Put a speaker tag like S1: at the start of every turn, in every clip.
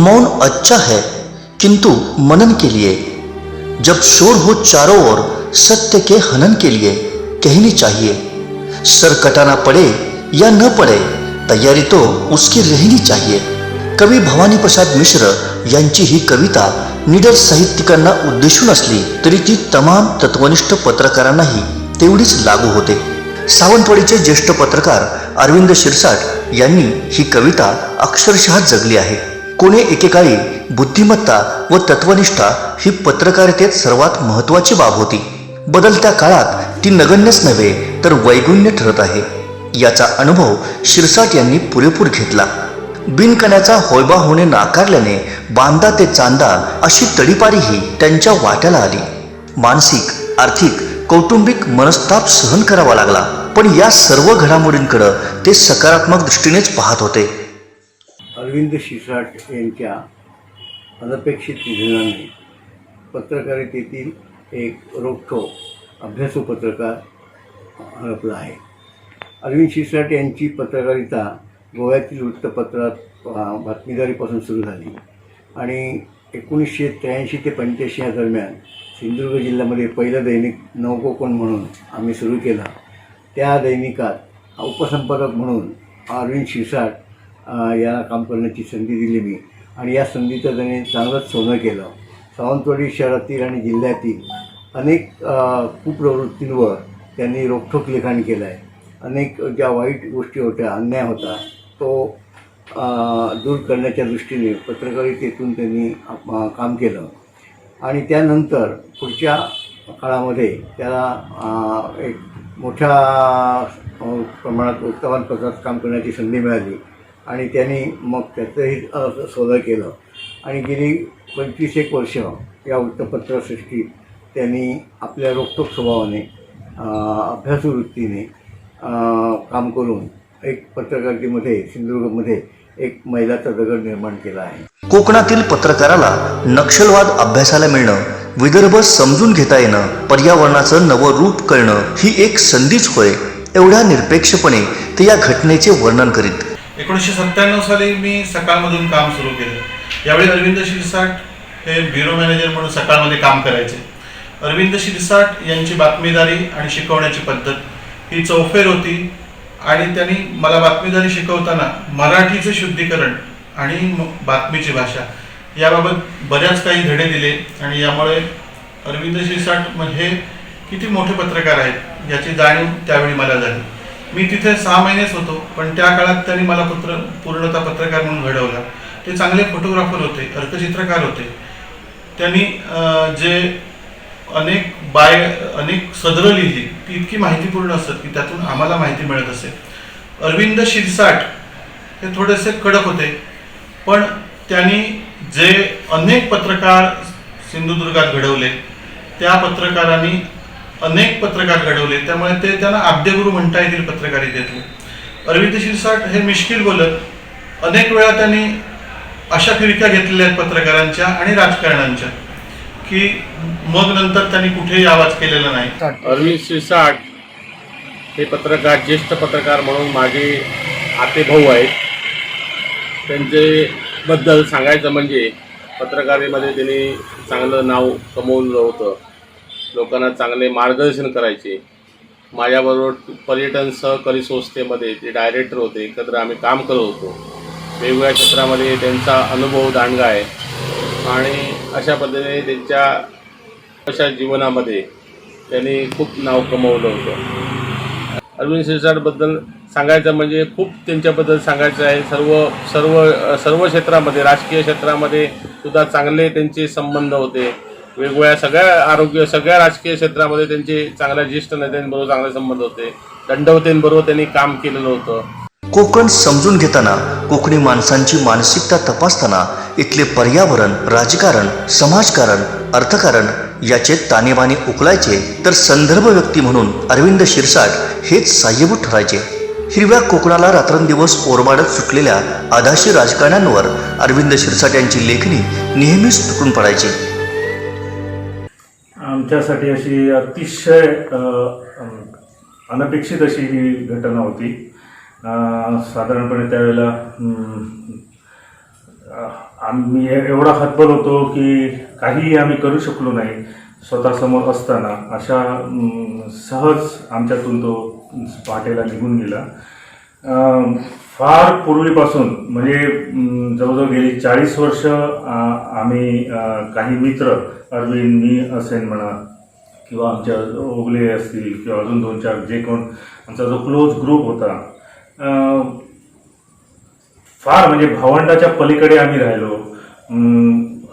S1: मौन अच्छा है किंतु मनन के लिए। जब शोर हो चारों ओर सत्य के हनन के लिए कहनी चाहिए। सर कटाना पड़े या न पड़े तैयारी तो उसकी रहनी चाहिए। कवी भवानी प्रसाद मिश्र यांची ही कविता निडर साहित्यिकांना उद्देशून असली तरी ती तमाम तत्वनिष्ठ पत्रकारांनाही तेवढीच लागू होते। सावंतवाडीचे ज्येष्ठ पत्रकार अरविंद शिरसाट यांनी ही कविता अक्षरशः जगली आहे। कोणी एकेकाळी बुद्धिमत्ता व तत्वनिष्ठा ही पत्रकारितेत सर्वात महत्त्वाची बाब होती। बदलत्या काळात ती नगण्यच नव्हे तर वैगुण्य ठरत आहे। याचा अनुभव शिरसाट यांनी पुरेपूर घेतला। बिनकण्याचा होयबा होणे नाकारल्याने बांदा ते चांदा अशी तडीपारीही त्यांच्या वाट्याला आली। मानसिक, आर्थिक, कौटुंबिक मनस्ताप सहन करावा लागला, पण या सर्व घडामोडींकडे ते सकारात्मक दृष्टीनेच पाहत होते।
S2: अरविंद शिरसाट यांच्या अनपेक्षित निधनाने पत्रकारितेतील एक रोखठोक अभ्यासू पत्रकार हरपला आहे। अरविंद शिरसाट यांची पत्रकारिता गोव्यातील वृत्तपत्रात बातमीदारीपासून सुरू झाली आणि 1983 ते 85 या दरम्यान सिंधुदुर्ग जिल्ह्यामध्ये पहिलं दैनिक नवकोकण म्हणून आम्ही सुरू केला। त्या दैनिकात उपसंपादक म्हणून अरविंद शिरसाट याला काम करण्याची संधी दिली मी आणि या संधीचं त्याने चांगलंच सोनं केलं। सावंतवाडी शहरातील आणि जिल्ह्यातील अनेक कुप्रवृत्तींवर त्यांनी रोखठोक लिखाण केलं आहे। अनेक ज्या वाईट गोष्टी होत्या, अन्याय होता, तो दूर करण्याच्या दृष्टीने पत्रकारितेतून त्यांनी काम केलं आणि त्यानंतर पुढच्या काळामध्ये त्याला एक मोठ्या प्रमाणात वर्तमानपत्रात काम करण्याची संधी मिळाली आणि त्यांनी मग त्याचंही सोनं केलं आणि गेली 25 वर्ष या वृत्तपत्रसृष्टीत त्यांनी आपल्या रोखठोक स्वभावाने अभ्यासू वृत्तीने काम करून एक पत्रकारितेमध्ये सिंधुदुर्गमध्ये एक मैलाचा दगड निर्माण केला आहे।
S1: कोकणातील पत्रकाराला नक्षलवाद अभ्यासाला मिळणं, विदर्भ समजून घेता येणं, पर्यावरणाचं नवं रूप कळणं ही एक संधीच होय, एवढ्या निरपेक्षपणे ते या घटनेचे वर्णन करीत।
S3: 1997 साली मी सकाळमधून काम सुरू केलं। यावेळी अरविंद शिरसाट हे ब्युरो मॅनेजर म्हणून सकाळमध्ये काम करायचे। अरविंद शिरसाट यांची बातमीदारी आणि शिकवण्याची पद्धत ही चौफेर होती आणि त्यांनी मला बातमीदारी शिकवताना मराठीचे शुद्धीकरण आणि बातमीची भाषा याबाबत बऱ्याच काही धडे दिले आणि यामुळे अरविंद शिरसाट हे किती मोठे पत्रकार आहेत याची जाणीव त्यावेळी मला झाली। मी तिथे 6 महिनेच होतो, पण त्या काळात त्यांनी मला पूर्णतः पत्रकार म्हणून घडवला। ते चांगले फोटोग्राफर होते, अर्थचित्रकार होते। त्यांनी जे अनेक सदरं लिहिली ती इतकी माहितीपूर्ण असतात की त्यातून आम्हाला माहिती मिळत असे। अरविंद शिरसाट हे थोडेसे कडक होते, पण त्यांनी जे अनेक पत्रकार सिंधुदुर्गात घडवले त्या पत्रकारांनी अनेक पत्रकार घडवले, त्यामुळे ते त्यांना आद्यगुरू म्हणता येतील पत्रकारितेतले। अरविंद शिरसाट हे मिश्किल बोलत, अनेक वेळा त्यांनी अशा फिरक्या घेतलेल्या आहेत पत्रकारांच्या आणि राजकारण्यांच्या की मग नंतर त्यांनी कुठेही आवाज केलेला नाही।
S4: अरविंद शिरसाट हे पत्रकार, ज्येष्ठ पत्रकार म्हणून माझे आते भाऊ आहेत। त्यांच्याबद्दल सांगायचं म्हणजे पत्रकारितेमध्ये त्यांनी चांगलं नाव कमवलं होतं। लोकांना चांगले मार्गदर्शन करायचे। माझ्याबरोबर पर्यटन सहकारी संस्थेमध्ये ते डायरेक्टर होते, एकत्र आम्ही काम करत होतो। वेगवेगळ्या क्षेत्रामध्ये त्यांचा अनुभव दांडगा आहे आणि अशा पद्धतीने त्यांच्या अशा जीवनामध्ये त्यांनी खूप नाव कमवलं होतं। अरविंद शिरसाटबद्दल सांगायचं म्हणजे खूप त्यांच्याबद्दल सांगायचं आहे। सर्व क्षेत्रामध्ये, राजकीय क्षेत्रामध्ये सुद्धा चांगले त्यांचे संबंध होते। वेगवेगळ्या सगळ्या राजकीय क्षेत्रामध्ये त्यांचे चांगल्या ज्येष्ठ नेत्यांबरोबर चांगले संबंध होते। दंडवतेंबरोबर त्यांनी काम केलेलं होतं।
S1: कोकण समजून घेताना, कोकणी माणसांची मानसिकता तपासताना इथले पर्यावरण, राजकारण, समाजकारण, अर्थकारण याचे तानेबाने उकलायचे, तर संदर्भ व्यक्ती म्हणून अरविंद शिरसाट हेच साह्यभूत ठरायचे। हिरव्या कोकणाला रात्रंदिवस ओरबाडत सुटलेल्या आधाशी राजकारण्यांवर अरविंद शिरसाट यांची लेखणी नेहमीच तुटून पडायची।
S5: आमच्यासाठी अशी अतिशय अनपेक्षित अशी ही घटना होती। साधारणपणे त्यावेळेला आम्ही एवढा हतबल होतो की काहीही आम्ही करू शकलो नाही स्वतःसमोर असताना. अशा सहज आमच्यातून तो पहाटेला निघून गेला. फार पूर्वीपासून म्हणजे जवळजवळ गेली 40 वर्ष आम्ही काही मित्र, अरविंद, मी असेन म्हणा किंवा आमच्या ओगले असतील किंवा अजून 2-4 जे कोण आमचा जो क्लोज ग्रुप होता, फार म्हणजे भावंडाच्या पलीकडे आम्ही राहिलो.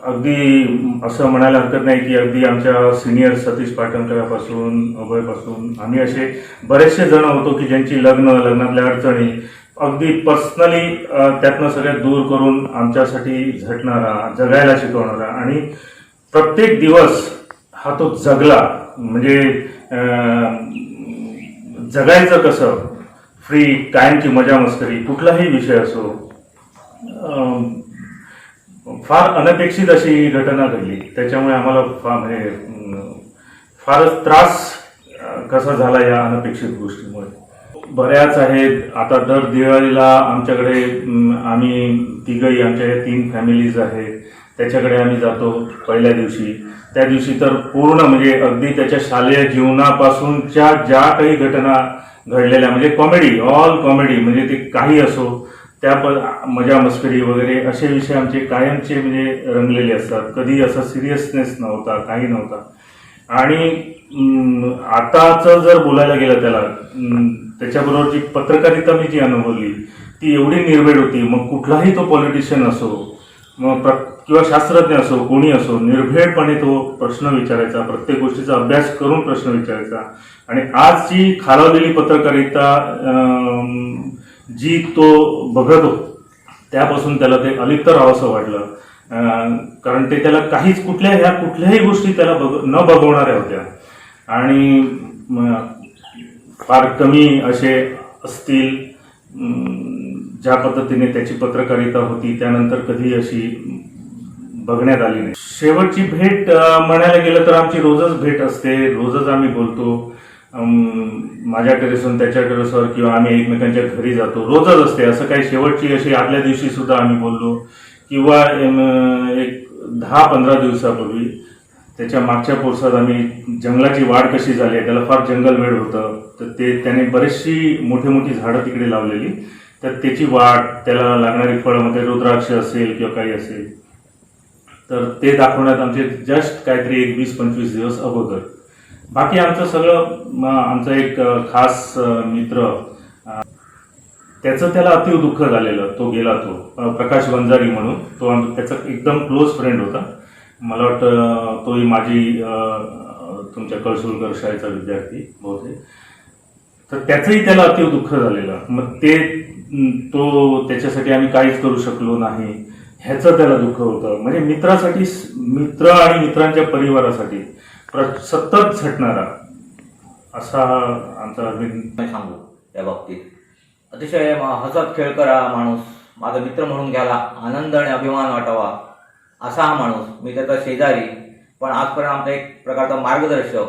S5: अगदी असं म्हणायला हरकत नाही की अगदी आमच्या सिनियर सतीश पाटणकरापासून, अभयपासून आम्ही असे बरेचसे जण होतो की ज्यांची लग्नातल्या अडचणी अगदी पर्सनली त्यातनं सगळ्यात दूर करून आमच्यासाठी झटणारा, जगायला शिकवणारा आणि प्रत्येक दिवस हा तो जगला. म्हणजे जगायचं कसं, फ्री, कायमची मजा मस्करी, कुठलाही विषय असो. फार अनपेक्षित अशी घटना घडली. त्याच्यामुळे आम्हाला फारच त्रास कसा झाला या अनपेक्षित गोष्टीमुळे. बऱ्याच आहेत. आता दर दिवाळीला आमच्याकडे आम्ही तिघही, आमच्या या 3 फॅमिलीज आहेत, त्याच्याकडे आम्ही जातो पहिल्या दिवशी. त्या दिवशी तर पूर्ण म्हणजे अगदी त्याच्या शालेय जीवनापासूनच्या ज्या काही घटना घडलेल्या म्हणजे कॉमेडी, ऑल कॉमेडी, म्हणजे ते काही असो, त्या मजा मस्करी वगैरे असे विषय आमचे कायमचे म्हणजे रंगलेले असतात. कधी असा सिरियसनेस नव्हता, काही नव्हता. आणि आताचं जर बोलायला गेलं त्याच्याबरोबरची पत्रकारिता मी जी अनुभवली ती एवढी निर्भीड होती. मग कुठलाही तो पॉलिटिशियन असो मग किंवा शास्त्रज्ञ असो, कोणी असो, निर्भीडपणे तो प्रश्न विचारायचा, प्रत्येक गोष्टीचा अभ्यास करून प्रश्न विचारायचा. आणि आज जी खालावलेली पत्रकारिता जी तो बघत होता त्यापासून त्याला ते अलिप्त राहावंसं वाटलं. कारण ते त्याला कुठल्याही गोष्टी त्याला न बघवणाऱ्या होत्या. आणि फार कमी असे असतील ज्या पद्धतीने त्याची पत्रकारिता होती त्यानंतर कधी अशी बघण्यात आली नाही. शेवटची भेट म्हणायला गेलं तर आमची रोजच भेट असते, रोजच आम्ही बोलतो. माझ्या टेरेसवर, त्याच्या टेरेसवर किंवा आम्ही एकमेकांच्या घरी जातो, रोजच असते. असं काही शेवटची अशी आदल्या दिवशी सुद्धा आम्ही बोललो किंवा एक 10-15 दिवसापूर्वी त्याच्या मागच्या पोरसात आम्ही जंगलाची वाढ कशी झाली आहे, त्याला फार जंगल वेळ होतं, तर त्याने बरीचशी मोठी झाडं तिकडे लावलेली, तर त्याची वाढ, त्याला लागणारी फळं, म्हणजे रुद्राक्ष असेल किंवा काही असेल, तर ते दाखवण्यात आमचे जस्ट काहीतरी 20-25 दिवस अगोदर. बाकी आमचं सगळं, आमचा एक खास मित्र, त्याचं त्याला अतिव दुःख झालेलं, तो गेला. तो प्रकाश वंजारी म्हणून, तो त्याचा एकदम क्लोज फ्रेंड होता. मला वाटतं तोही माझी तुमच्या कळसुलकर शाळेचा विद्यार्थी बहुतेक. तर त्याचंही त्याला अतिव दुःख झालेलं. मग तो त्याच्यासाठी आम्ही काहीच करू शकलो नाही ह्याचं त्याला दुःख होतं. म्हणजे मित्रासाठी, मित्र आणि मित्रांच्या परिवारासाठी सतत झटणारा असा आमचा अरविंद.
S6: सांगू त्या बाबतीत अतिशय हसत खेळकरा माणूस, माझा मित्र म्हणून घ्यायला आनंद आणि अभिमान वाटावा असा हा माणूस. मी त्याचा शेजारी, पण आजपर्यंत आमचा एक प्रकारचा मार्गदर्शक,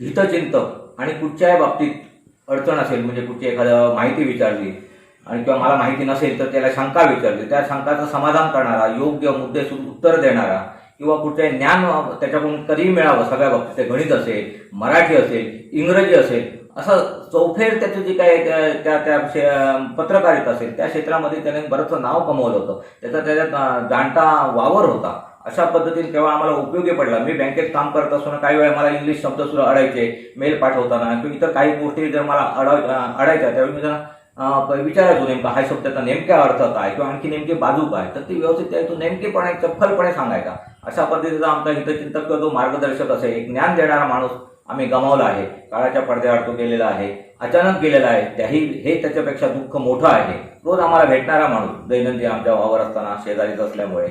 S6: हितचिंतक. आणि कुठच्याही बाबतीत अडचण असेल, म्हणजे कुठची एखादं माहिती विचारली आणि किंवा मला माहिती नसेल तर त्याला शंका विचारली, त्या शंकाचं समाधान करणारा, योग्य मुद्देसूद उत्तर देणारा, किंवा कुठचे ज्ञान त्याच्याकडून कधीही मिळावं सगळ्या बाबतीत, ते गणित असेल, मराठी असेल, इंग्रजी असेल, असं चौफेर त्याचं जे काय त्या पत्रकारिता असेल त्या क्षेत्रामध्ये त्याने बरंचसं नाव कमवलं होतं. त्याच्यात जाणता वावर होता. अशा पद्धतीने केव्हा आम्हाला उपयोगी पडला. मी बँकेत काम करत असताना काही वेळा मला इंग्लिश शब्द सुद्धा अडायचे, मेल पाठवताना किंवा इतर काही गोष्टी जर मला अडायच्या त्यावेळी मी त्यांना विचारायचो नेमका हा शब्दाचा नेमका अर्थ काय किंवा आणखी नेमकी बाजू काय, तर ती व्यवस्थित तो नेमकेपणे चपखलपणे सांगायचा. अशा पद्धतीचा आमचा हितचिंतक किंवा जो मार्गदर्शक असेल, एक ज्ञान देणारा माणूस आम्ही गमावला आहे. काळाच्या पडद्याआड तो गेलेला आहे, अचानक गेलेला आहे. हे त्याच्यापेक्षा दुःख मोठं आहे. रोज आम्हाला भेटणारा माणूस, दैनंदिन आमच्या वावर असताना शेजारीच असल्यामुळे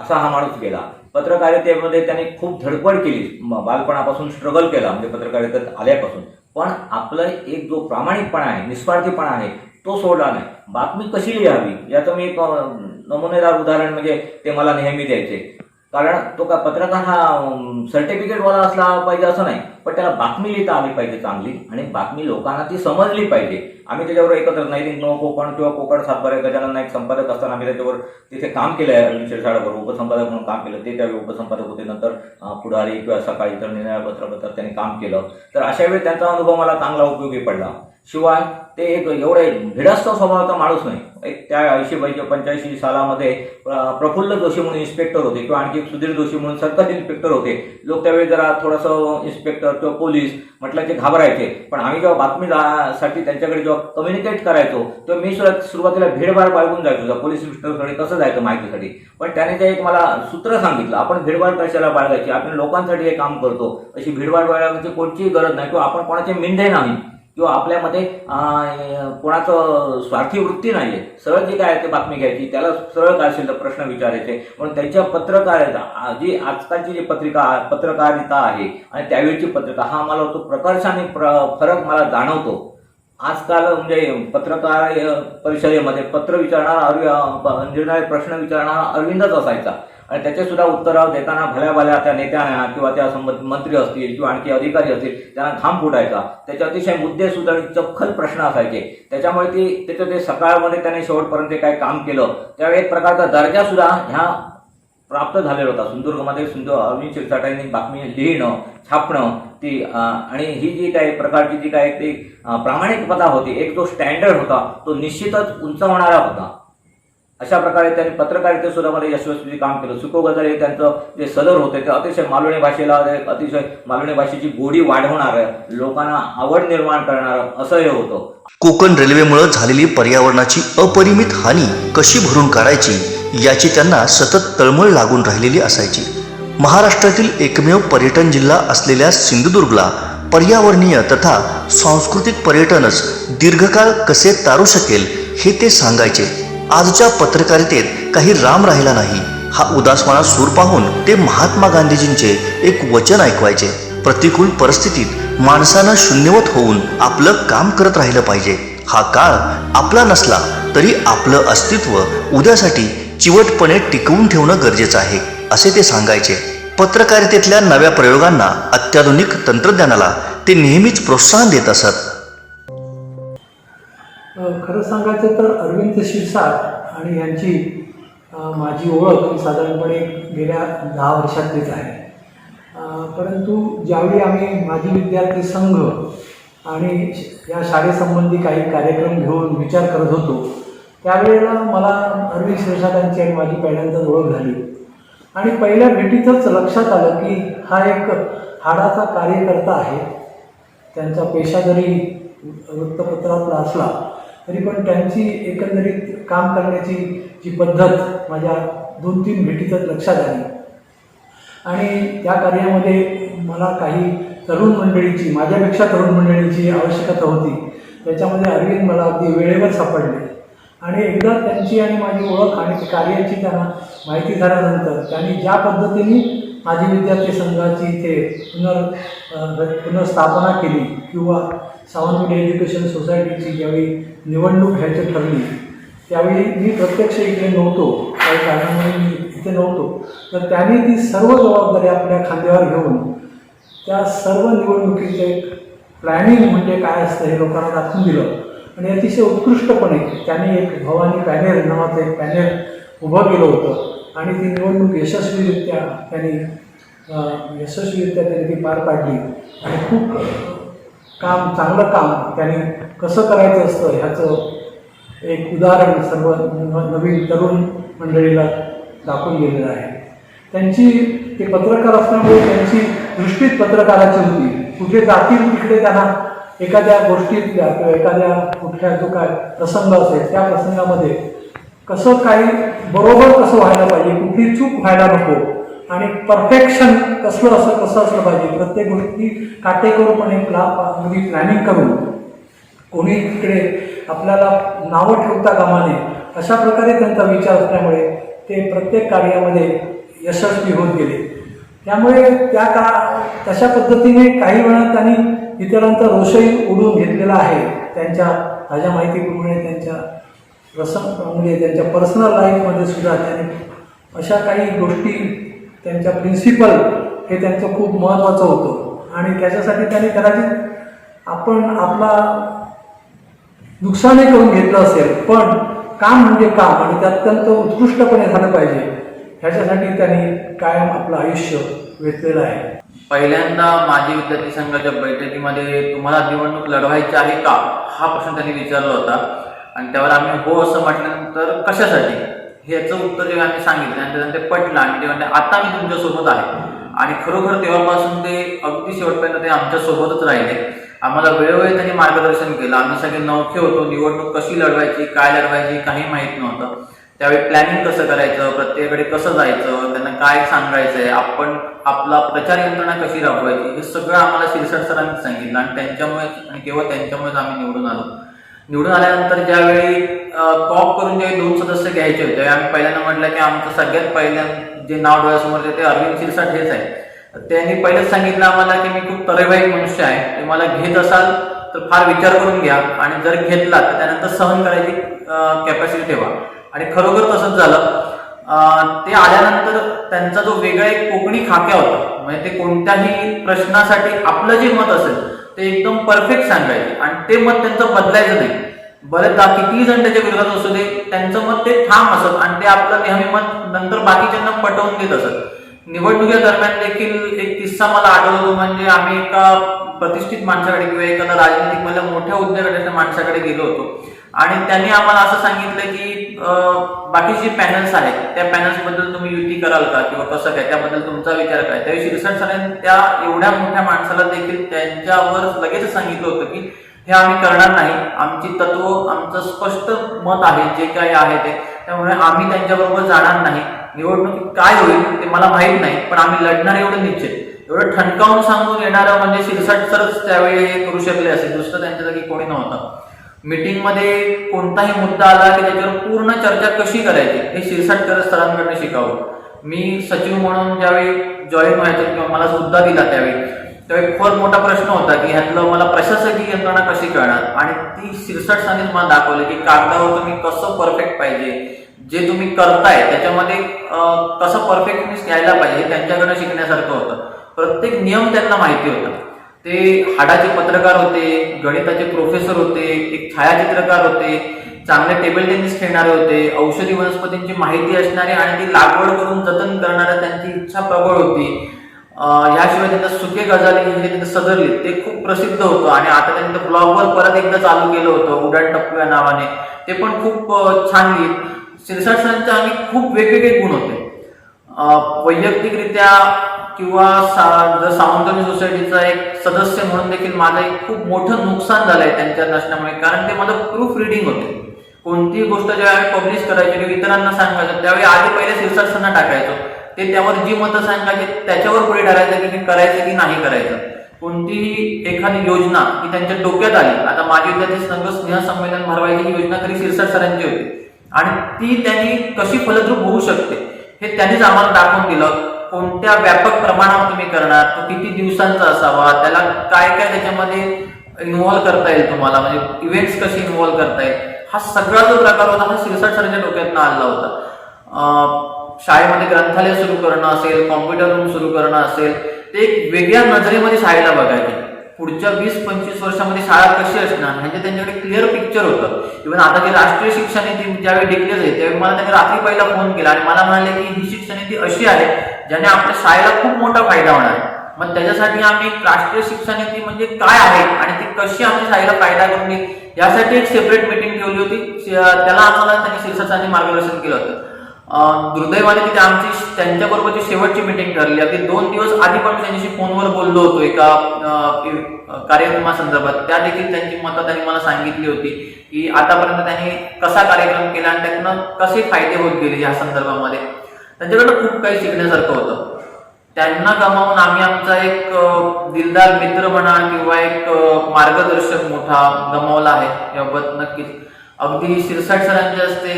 S6: असा हा माणूस गेला. पत्रकारितेमध्ये त्याने खूप धडपड केली, बालपणापासून स्ट्रगल केला, म्हणजे पत्रकारितेत आल्यापासून. पण आपलं एक जो प्रामाणिकपणा आहे, निस्वार्थीपणा आहे, तो सोडला नाही. बातमी कशी लिहावी याचं मी एक नमुनेदार उदाहरण म्हणजे ते मला नेहमी द्यायचे. कारण तो का पत्रकार हा सर्टिफिकेटवाला असला पाहिजे असं नाही, पण त्याला बातमी लिहिता आली पाहिजे चांगली, आणि बातमी लोकांना ती समजली पाहिजे. आम्ही त्याच्यावर एकत्र नैतिक नव कोकण किंवा कोकण सातबारे गजानन नाईक संपादक असताना आम्ही त्याच्यावर तिथे काम केलं आहे. अरविंद शिरसाटबरोबर उपसंपादक म्हणून काम केलं. ते त्यावेळी उपसंपादक होते. नंतर पुढारी किंवा सकाळी तर निर्णय पत्राबद्दल त्यांनी काम केलं. तर अशा वेळी त्यांचा अनुभव मला चांगला उपयोगी पडला. शिवाय ते एक एवढे भिडस्त स्वभावाचा माणूस नाही. एक त्या 80-85 सालामध्ये प्रफुल्ल जोशी म्हणून इन्स्पेक्टर होते, किंवा आणखी एक सुधीर जोशी म्हणून सरकारी इन्स्पेक्टर होते. लोक त्यावेळी जरा थोडंसं इन्स्पेक्टर किंवा पोलीस म्हटलं की घाबरायचे. पण आम्ही जेव्हा बातमीसाठी त्यांच्याकडे जेव्हा कम्युनिकेट करायचो तेव्हा मी सुरुवातीला भेडबाळ बाळगून जायचो पोलीस इन्स्पेक्टरकडे कसं जायचं माहितीसाठी. पण त्याने ते एक मला सूत्र सांगितलं, आपण भेडबाळ कशाला बाळगायची, आपण लोकांसाठी हे काम करतो, अशी भेडबाळ बाळगायची कोणतीही गरज नाही, किंवा आपण कोणाचे मिंढे नाही, किंवा आपल्यामध्ये कोणाचं स्वार्थी वृत्ती नाहीये. सरळ जे काय ते बातमी घ्यायची, त्याला सरळ काय असेल तर प्रश्न विचारायचे. म्हणून त्यांच्या पत्रकारिता जी आजकालची जी पत्रकारिता आहे आणि त्यावेळीची पत्रिका, हा मला तो प्रकर्षाने फरक मला जाणवतो. आजकाल म्हणजे पत्रकार परिषदेमध्ये पत्र विचारणारा निर्णय प्रश्न विचारणारा अरविंदच असायचा, आणि त्याचे सुद्धा उत्तरं देताना भल्या त्या नेत्यांना किंवा त्या मंत्री असतील किंवा आणखी अधिकारी असतील त्यांना घाम फुटायचा. त्याचे अतिशय मुद्देसूद आणि चपखल प्रश्न असायचे. त्याच्यामुळे त्याचं ते सकाळमध्ये त्याने शेवटपर्यंत काय काम केलं, त्यावेळी एक प्रकारचा दर्जा सुद्धा ह्या प्राप्त झालेला होता. सिंधुदुर्गमध्ये अरविंद शिरसाटांनी बातमी लिहिणं, छापणं ती, आणि ही जी काही प्रकारची जी काय ती प्रामाणिकपणा होती, एक जो स्टँडर्ड होता तो निश्चितच उंचावणारा होता. अशा प्रकारे त्यांनी पत्रकारितेत सुद्धा मध्ये यशस्वी काम केलं. सुको गजर हे त्यांचं जे सदर होते ते अतिशय मालवणी भाषेला, अतिशय मालवणी भाषेची गोडी वाढवणारं, लोकांना आवड निर्माण करणारं असं हे होतं.
S1: कोकण रेल्वेमुळे झालेली पर्यावरणाची अपरिमित हानी कशी भरून काढायची याची त्यांना सतत तळमळ लागून राहिलेली असायची. महाराष्ट्रातील एकमेव पर्यटन जिल्हा असलेल्या सिंधुदुर्गला पर्यावरणीय तथा सांस्कृतिक पर्यटनच दीर्घकाळ कसे तारू शकेल हे ते सांगायचे. आजच्या पत्रकारितेत काही राम राहिला नाही हा उदासवाणा सूर पाहून ते महात्मा गांधीजींचे एक वचन ऐकवायचे. प्रतिकूल परिस्थितीत माणसानं शून्यवत होऊन आपलं काम करत राहिलं पाहिजे. हा काळ आपला नसला तरी आपलं अस्तित्व उद्यासाठी चिवटपणे टिकवून ठेवणं गरजेचं आहे असे ते सांगायचे. पत्रकारितेतल्या नव्या प्रयोगांना, अत्याधुनिक तंत्रज्ञानाला ते नेहमीच प्रोत्साहन देत असत.
S7: खरं सांगायचं तर अरविंद शिरसाट आणि यांची माझी ओळख साधारणपणे गेल्या 10 वर्षातलीच आहे. परंतु ज्यावेळी आम्ही माजी विद्यार्थी संघ आणि या शाळेसंबंधी काही कार्यक्रम घेऊन विचार करत होतो, त्यावेळेला मला अरविंद शिरसाटांची आणि माझी पहिल्यांदाच ओळख झाली. आणि पहिल्या भेटीतच लक्षात आलं की हा एक हाडाचा कार्यकर्ता आहे. त्यांचा पेशा जरी वृत्तपत्रातला असला तरी पण त्यांची एकंदरीत काम करण्याची जी पद्धत माझ्या 2-3 भेटीतच लक्षात आली. आणि त्या कार्यामध्ये मला काही तरुण मंडळीची, माझ्यापेक्षा तरुण मंडळीची आवश्यकता होती. त्याच्यामध्ये अरविंद मला अगदी वेळेवर सापडले. आणि एकदा त्यांची आणि माझी ओळख आणि कार्याची त्यांना माहिती झाल्यानंतर त्यांनी ज्या पद्धतीने माजी विद्यार्थी संघाची इथे पुनर्स्थापना केली किंवा सावंतवाडी एज्युकेशन सोसायटीची ज्यावेळी निवडणूक घ्यायची ठरली त्यावेळी मी प्रत्यक्ष इकडे नव्हतो, काही कारणामुळे मी इथे नव्हतो. तर त्यांनी ती सर्व जबाबदारी आपल्या खांद्यावर घेऊन त्या सर्व निवडणुकीचं एक प्लॅनिंग म्हणजे काय असतं हे लोकांना दाखवून दिलं. आणि अतिशय उत्कृष्टपणे त्यांनी एक भवानी पॅनेल नावाचं एक पॅनेल उभं केलं होतं. आणि ती निवडणूक यशस्वीरित्या त्यांनी ती पार पाडली. आणि खूप चांगलं काम त्यांनी कसं करायचं असतं ह्याचं एक उदाहरण सर्व नवीन तरुण मंडळीला दाखवून गेलेलं आहे. त्यांची ते पत्रकार असल्यामुळे त्यांची दृष्टीच पत्रकाराची होती. कुठे जातील तिकडे त्यांना एखाद्या गोष्टीतल्या किंवा एखाद्या कुठल्या जो काय प्रसंग असेल त्या प्रसंगामध्ये कसं काही बरोबर कसं व्हायला पाहिजे, कुठली चूक व्हायला नको, आणि परफेक्शन कसं असलं पाहिजे, प्रत्येक गोष्टी काटेकोरपणे अगदी प्लॅनिंग करून कोणी तिकडे आपल्याला नावं ठेवता कामा नये अशा प्रकारे त्यांचा विचार असल्यामुळे ते प्रत्येक कार्यामध्ये यशस्वी होत गेले. त्यामुळे तशा पद्धतीने काही वेळा त्यांनी इतरांचा रोषही उडून घेतलेला आहे. त्यांच्या ताज्या माहितीप्रमाणे त्यांच्या म्हणजे त्यांच्या पर्सनल लाईफमध्ये सुद्धा त्यांनी अशा काही गोष्टी त्यांच्या प्रिन्सिपल हे त्यांचं खूप महत्त्वाचं होतं आणि त्याच्यासाठी त्यांनी कदाचित आपण आपला नुकसानही करून घेतलं असेल, पण काम म्हणजे काम आणि ते अत्यंत उत्कृष्टपणे झालं पाहिजे ह्याच्यासाठी त्यांनी कायम आपलं आयुष्य वेचलेलं आहे.
S6: पहिल्यांदा माजी विद्यार्थी संघाच्या बैठकीमध्ये तुम्हाला निवडणूक लढवायची आहे का हा प्रश्न त्यांनी विचारला होता आणि त्यावर आम्ही हो असं म्हटल्यानंतर कशासाठी हे याचं उत्तर जेव्हा आम्ही सांगितलं आणि त्यानंतर ते पटलं आणि तेव्हा आता मी तुमच्यासोबत आहे आणि खरोखर तेव्हापासून ते अगदी शेवटपर्यंत ते आमच्यासोबतच राहिले. आम्हाला वेळोवेळी त्यांनी मार्गदर्शन केलं. आम्ही सगळे नवखे होतो, निवडणूक कशी लढवायची काय लढवायची काही माहीत नव्हतं. त्यावेळी प्लॅनिंग कसं करायचं, प्रत्येकाकडे कसं जायचं, त्यांना काय सांगायचंय, आपण आपला प्रचार यंत्रणा कशी राबवायची हे सगळं आम्हाला शिरसाट सरांनी सांगितलं आणि त्यांच्यामुळे आणि केवळ त्यांच्यामुळेच आम्ही निवडून आलो. निवडून आल्यानंतर ज्यावेळी कॉप करून जे 2 सदस्य घ्यायचे होते त्यावेळी आम्ही पहिल्यांदा म्हटलं की आमचं सगळ्यात पहिल्यांदा जे नाव डोळ्यासमोर ते अरविंद शिरसाट हेच आहे. त्यांनी पहिलेच सांगितलं आम्हाला की मी खूप तरेवाईक मनुष्य आहे, ते मला घेत असाल तर फार विचार करून घ्या आणि जर घेतला तर त्यानंतर सहन करायची कॅपॅसिटी ठेवा आणि खरोखर तसंच झालं. ते आल्यानंतर त्यांचा जो वेगळा एक कोकणी खाक्या होता, म्हणजे ते कोणत्याही प्रश्नासाठी आपलं जे मत असेल ते एकदम परफेक्ट सांगायचे आणि ते मत त्यांचं बदलायचं नाही. बरेचदा कितीही जण त्याच्या विरोधात असू दे त्यांचं मत ते ठाम असत आणि ते आपलं नेहमी मत नंतर बाकीच्यांना पटवून देत असत. निवडणुकीच्या दरम्यान देखील एक किस्सा मला आठवतो, म्हणजे आम्ही एका प्रतिष्ठित माणसाकडे किंवा एखादा राजनीतिक मधल्या मोठ्या उद्योगाच्या माणसाकडे गेलो होतो आणि त्यांनी आम्हाला असं सांगितलं की बाकीचे पॅनल्स आहेत त्या पॅनल्स बद्दल तुम्ही युती कराल का किंवा कसं काय, त्याबद्दल तुमचा विचार काय. त्यावेळी शिरसाट सरांनी त्या एवढ्या मोठ्या माणसाला देखील त्यांच्यावर लगेच सांगितलं होतं की हे आम्ही करणार नाही, आमची तत्व आमचं स्पष्ट मत आहे जे काही आहे ते, त्यामुळे आम्ही त्यांच्याबरोबर जाणार नाही. निवडणुकीत काय होईल ते मला माहीत नाही, पण आम्ही लढणार एवढं निश्चित. एवढं ठणकावून सांगून येणारं म्हणजे शिरसाट सरच त्यावेळी हे करू शकले असेल, दुसरं त्यांच्या जागी कोणी नव्हतं. मीटिंगमध्ये कोणताही मुद्दा आला की त्याच्यावर पूर्ण चर्चा कशी करायची हे शिरसाट सरांकडनं शिकावं. मी सचिव म्हणून ज्यावेळी जॉईन व्हायचं किंवा मला मुद्दा दिला त्यावेळी फार मोठा प्रश्न होता की ह्यातलं मला प्रशासकीय यंत्रणा कशी कळणार आणि ती शिरसाट सरांनीच मला दाखवली की कागदावर तुम्ही कसं परफेक्ट पाहिजे, जे तुम्ही करताय त्याच्यामध्ये कसं परफेक्टनेस यायला पाहिजे हे त्यांच्याकडनं शिकण्यासारखं होतं. प्रत्येक नियम त्यांना माहिती होता. ते हाडाचे पत्रकार होते, गणिताचे प्रोफेसर होते, एक छायाचित्रकार होते, चांगले टेबल टेनिस खेळणारे होते, औषधी वनस्पतींची माहिती असणारे आणि ती लागवड करून जतन करणाऱ्या त्यांची इच्छा प्रबळ होती. याशिवाय त्यांना सुके गजाली म्हणजे त्यांचं सदरली ते खूप प्रसिद्ध होतं आणि आता त्यांनी ब्लॉगवर परत एकदा चालू केलं होतं उड्डाण टप्पू या नावाने, ते पण खूप छान लिहित. शिरसाट सरांचे आणि खूप वेगवेगळे गुण होते. वैयक्तिकरित्या किंवा जर सावंतवाडी सोसायटीचा एक सदस्य म्हणून देखील माझं एक खूप मोठं नुकसान झालंय त्यांच्या नसण्यामुळे, कारण ते माझं प्रूफ रिडिंग होते. कोणतीही गोष्ट ज्यावेळी पब्लिश करायची किंवा इतरांना सांगायचं त्यावेळी आधी पहिले शिरसाट सरांना टाकायचो, ते त्यावर जी मतं सांगायची त्याच्यावर पुढे ठरायचं की करायचं की नाही करायचं. कोणतीही एखादी योजना की त्यांच्या डोक्यात आली, आता माझी विद्यार्थी संघ स्नेह संमेलन भरवायची ही योजना तरी शिरसाट सरांची होती आणि ती त्यांनी कशी फलद्रूप होऊ शकते हे त्यांनीच आम्हाला दाखवून दिलं. कोणत्या व्यापक प्रमाणावर तुम्ही करणार, तो किती दिवसांचा असावा, त्याला काय काय त्याच्यामध्ये इन्व्हॉल्व्ह करता येईल तुम्हाला, म्हणजे इव्हेंट्स कशी इन्व्हॉल्व्ह करता येईल, हा सगळा जो प्रकार होता हा शिरसाट सरांच्या डोक्यातनं आला होता. शाळेमध्ये ग्रंथालय सुरू करणं असेल, कॉम्प्युटर रूम सुरू करणं असेल, ते एक वेगळ्या नजरेमध्ये शाळेला बघायचे. पुढच्या 20-25 वर्षामध्ये शाळा कशी असणार ह्याचे त्यांच्याकडे क्लिअर पिक्चर होतं. इव्हन आता जी राष्ट्रीय शिक्षा नीती ज्यावेळी डिक्लेअर झाली त्यावेळी मला त्यांनी रात्री पहिला फोन केला आणि मला म्हणाले की ही शिक्षा नीती अशी आहे ज्याने आपल्या शाळेला खूप मोठा फायदा होणार आहे. मग त्याच्यासाठी आम्ही राष्ट्रीय शिक्षा नीती म्हणजे काय आहे आणि ती कशी आमच्या शाळेला फायदा करून येईल यासाठी एक सेपरेट मीटिंग ठेवली होती. त्याला आम्हाला त्यांनी शिरसाटांनी मार्गदर्शन केलं होतं. दुर्दैवाने तिथे आमची त्यांच्याबरोबरची शेवटची मीटिंग ठरली. अगदी 2 दिवस आधी पण त्यांच्याशी फोनवर बोललो होतो एका कार्यक्रमासंदर्भात. त्या देखील त्यांची मतं त्यांनी मला सांगितली होती की आतापर्यंत त्यांनी कसा कार्यक्रम केला आणि त्यातनं कसे फायदे होत गेले या संदर्भामध्ये. त्यांच्याकडनं खूप काही शिकण्यासारखं होतं. त्यांना गमावून आम्ही आमचा एक दिलदार मित्र म्हणा किंवा एक मार्गदर्शक मोठा गमावला आहे याबाबत नक्कीच. अगदी शिरसाट सरांचे असते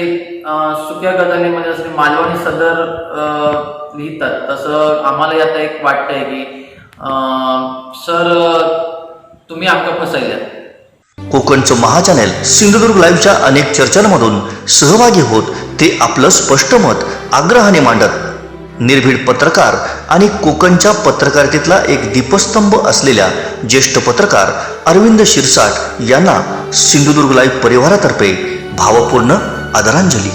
S6: सुक्या गजालीमध्ये असते मालवणी सदर लिहितात, तसं आम्हाला आता एक वाटतंय की सर तुम्ही आमका फसायला.
S1: कोकणचं महाचॅनेल सिंधुदुर्ग लाईव्हच्या अनेक चर्चांमधून सहभागी होत ते आपलं स्पष्ट मत आग्रहाने मांडत. निर्भीड पत्रकार आणि कोकणच्या पत्रकारितेतला एक दीपस्तंभ असलेल्या ज्येष्ठ पत्रकार अरविंद शिरसाट यांना सिंधुदुर्ग लाईव्ह परिवारातर्फे भावपूर्ण आदरांजली.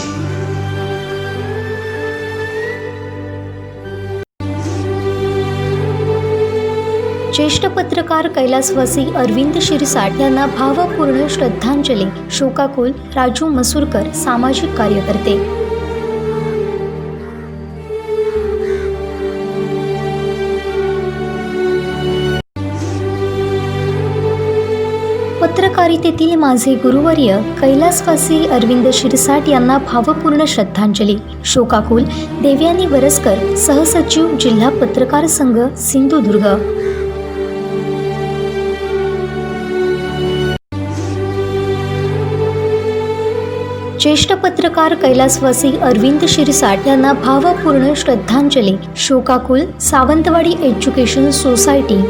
S8: ज्येष्ठ पत्रकार कैलासवासी अरविंद शिरसाट यांना भावपूर्ण श्रद्धांजली. शोकाकुल राजू मसूरकर, सामाजिक कार्यकर्ते. पत्रकारितेतील माझे गुरुवर्य कैलासवासी अरविंद शिरसाट यांना भावपूर्ण श्रद्धांजली. शोकाकुल देवयानी वरसकर, सहसचिव, जिल्हा पत्रकार संघ, सिंधुदुर्ग. ज्येष्ठ पत्रकार कैलासवासी अरविंद शिरसाट यांना भावपूर्ण श्रद्धांजली. शोकाकुल सावंतवाडी एज्युकेशन सोसायटी.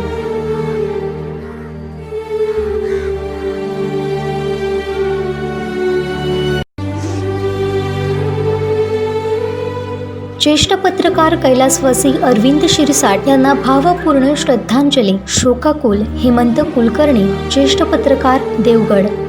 S8: ज्येष्ठ पत्रकार कैलासवासी अरविंद शिरसाट यांना भावपूर्ण श्रद्धांजली. शोकाकुल हेमंत कुलकर्णी, ज्येष्ठ पत्रकार, देवगड.